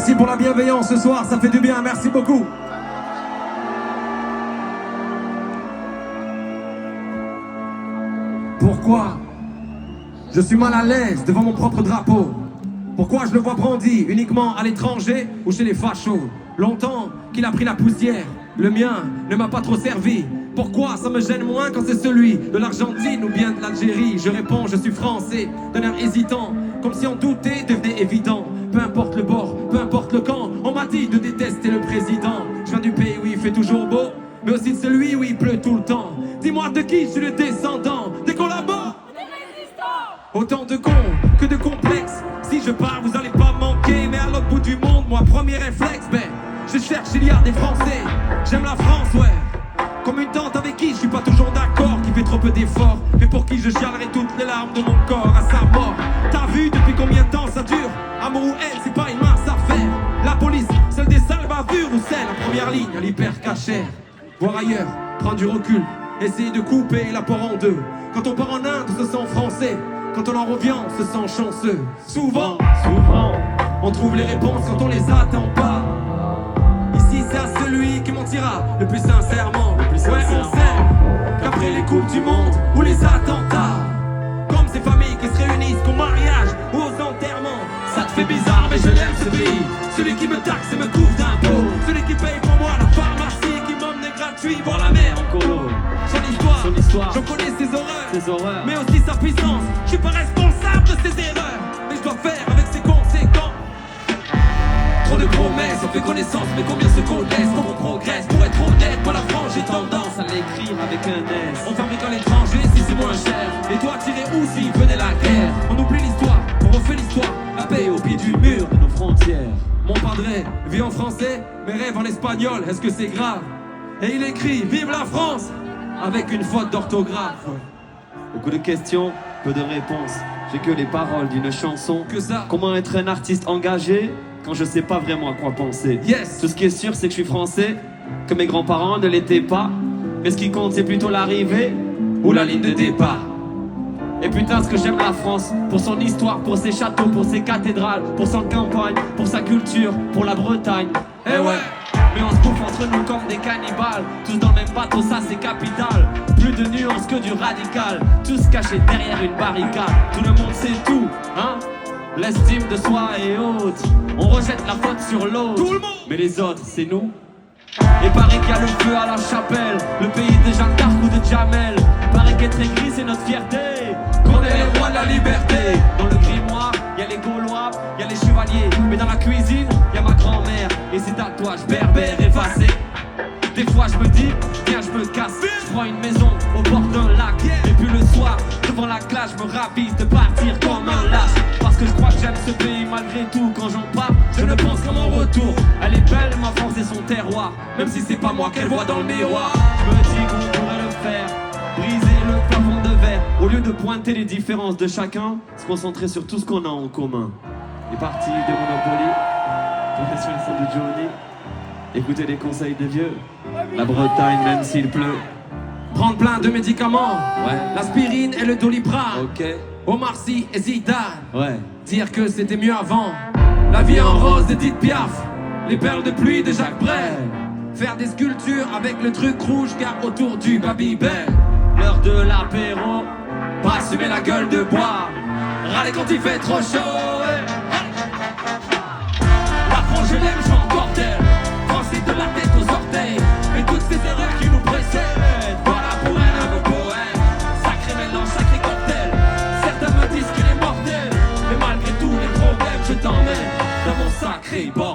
Merci pour la bienveillance ce soir, ça fait du bien, merci beaucoup. Pourquoi je suis mal à l'aise devant mon propre drapeau? Pourquoi je le vois brandi uniquement à l'étranger ou chez les fachos? Longtemps qu'il a pris la poussière, le mien ne m'a pas trop servi. Pourquoi ça me gêne moins quand c'est celui de l'Argentine ou bien de l'Algérie? Je réponds, je suis français, d'un air hésitant, comme si en douter devenait évident. Peu importe le bord, peu importe le camp, on m'a dit de détester le président. Je viens du pays où il fait toujours beau, mais aussi de celui où il pleut tout le temps. Dis-moi de qui je suis le descendant, des collabos, des résistants. Autant de cons que de complexes. Si je pars, vous allez pas manquer. Mais à l'autre bout du monde, moi, premier réflexe, ben, je cherche, il y a des Français. J'aime la France, ouais. Comme une tante avec qui je suis pas toujours d'accord, qui fait trop peu d'efforts, mais pour qui je chialerai toutes les larmes de mon corps à sa mort. T'as vu depuis combien de temps ça dure? Amour ou haine, c'est pas une mince affaire. La police, celle des sales bavures ou celle en première ligne à l'hyper-cachère. Voir ailleurs, prendre du recul, essayer de couper la porte en deux. Quand on part en Inde, on se sent français. Quand on en revient, on se sent chanceux. Souvent, on trouve les réponses quand on les attend pas. Ici, c'est à celui qui mentira le plus sincèrement. Ouais, on sait qu'après les coupes du monde ou les attentats, comme ces familles qui se réunissent qu'au mariage ou aux enterrements. Ça te fait bizarre, mais je l'aime ce pays. Celui qui me taxe et me couvre d'impôts. Celui qui paye pour moi la pharmacie, qui m'emmène gratuit voir la mer en colo. Son histoire, j'en connais ses horreurs, mais aussi sa puissance. Je suis pas responsable de ses erreurs, mais je dois faire avec ses conséquences. Trop de promesses, on fait connaissance, mais combien se connaissent? Comment on progresse? Pour être honnête, moi la France j'ai tendance à l'écrire avec un S. On fabrique à l'étranger si c'est moins cher. Et toi tirer où s'il venait la guerre? On oublie l'histoire, on refait l'histoire. La paix au pied du mur de nos frontières. Mon padre vit en français, mais rêve en espagnol, est-ce que c'est grave? Et il écrit vive la France avec une faute d'orthographe. Beaucoup de questions, peu de réponses. J'ai que les paroles d'une chanson. Que ça. Comment être un artiste engagé quand je sais pas vraiment à quoi penser? Yes. Tout ce qui est sûr, c'est que je suis français, que mes grands-parents ne l'étaient pas. Mais ce qui compte, c'est plutôt l'arrivée ou la ligne de départ. Et putain, ce que j'aime la France, pour son histoire, pour ses châteaux, pour ses cathédrales, pour sa campagne, pour sa culture, pour la Bretagne. Eh ouais. Mais on se bouffe entre nous comme des cannibales. Tous dans le même bateau, ça c'est capital. Plus de nuances que du radical. Tous cachés derrière une barricade. Tout le monde sait tout, hein? L'estime de soi est haute. On rejette la faute sur l'autre. Tout le monde. Mais les autres, c'est nous. Et paraît qu'il y a le feu à la chapelle. Le pays de Jeanne d'Arc ou de Jamel. Paraît qu'être écrit c'est notre fierté. Qu'on est les rois de la liberté. Dans le grimoire, y a les Gaulois, y a les chevaliers. Mais dans la cuisine, y a ma grand-mère et ses tatouages berbères effacés. Des fois je me dis, viens je me casse. Je prends une maison au bord d'un lac. Et puis le soir, devant la glace, je me ravise de partir comme un lâche. Parce que je crois que j'aime ce pays malgré tout. Quand j'en parle, je ne pense qu'à mon retour. Elle est belle ma France et son terroir. Même si c'est pas moi qu'elle voit dans le miroir. Je me dis qu'on pourrait le faire, briser le plafond de verre. Au lieu de pointer les différences de chacun, se concentrer sur tout ce qu'on a en commun. Les parties de Monopoly, profession de Johnny. Écoutez les conseils des vieux. La Bretagne même s'il pleut. Prendre plein de médicaments. Ouais. L'aspirine et le Doliprane. Ok. Omar Sy et Zidane. Ouais. Dire que c'était mieux avant. La vie en rose d'Edith Piaf. Les perles de pluie de Jacques Brel. Faire des sculptures avec le truc rouge car autour du Babybel. L'heure de l'apéro. Pas assumer la gueule de bois. Râler quand il fait trop chaud. La France je l'aime, je suis encore tel. Français de la tête aux orteils. Et toutes ces erreurs qui nous précèdent. Voilà pour un homme poète. Sacré mélange, sacré cocktail. Certains me disent qu'il est mortel. Mais malgré tous les problèmes, je t'emmène dans mon sacré bord.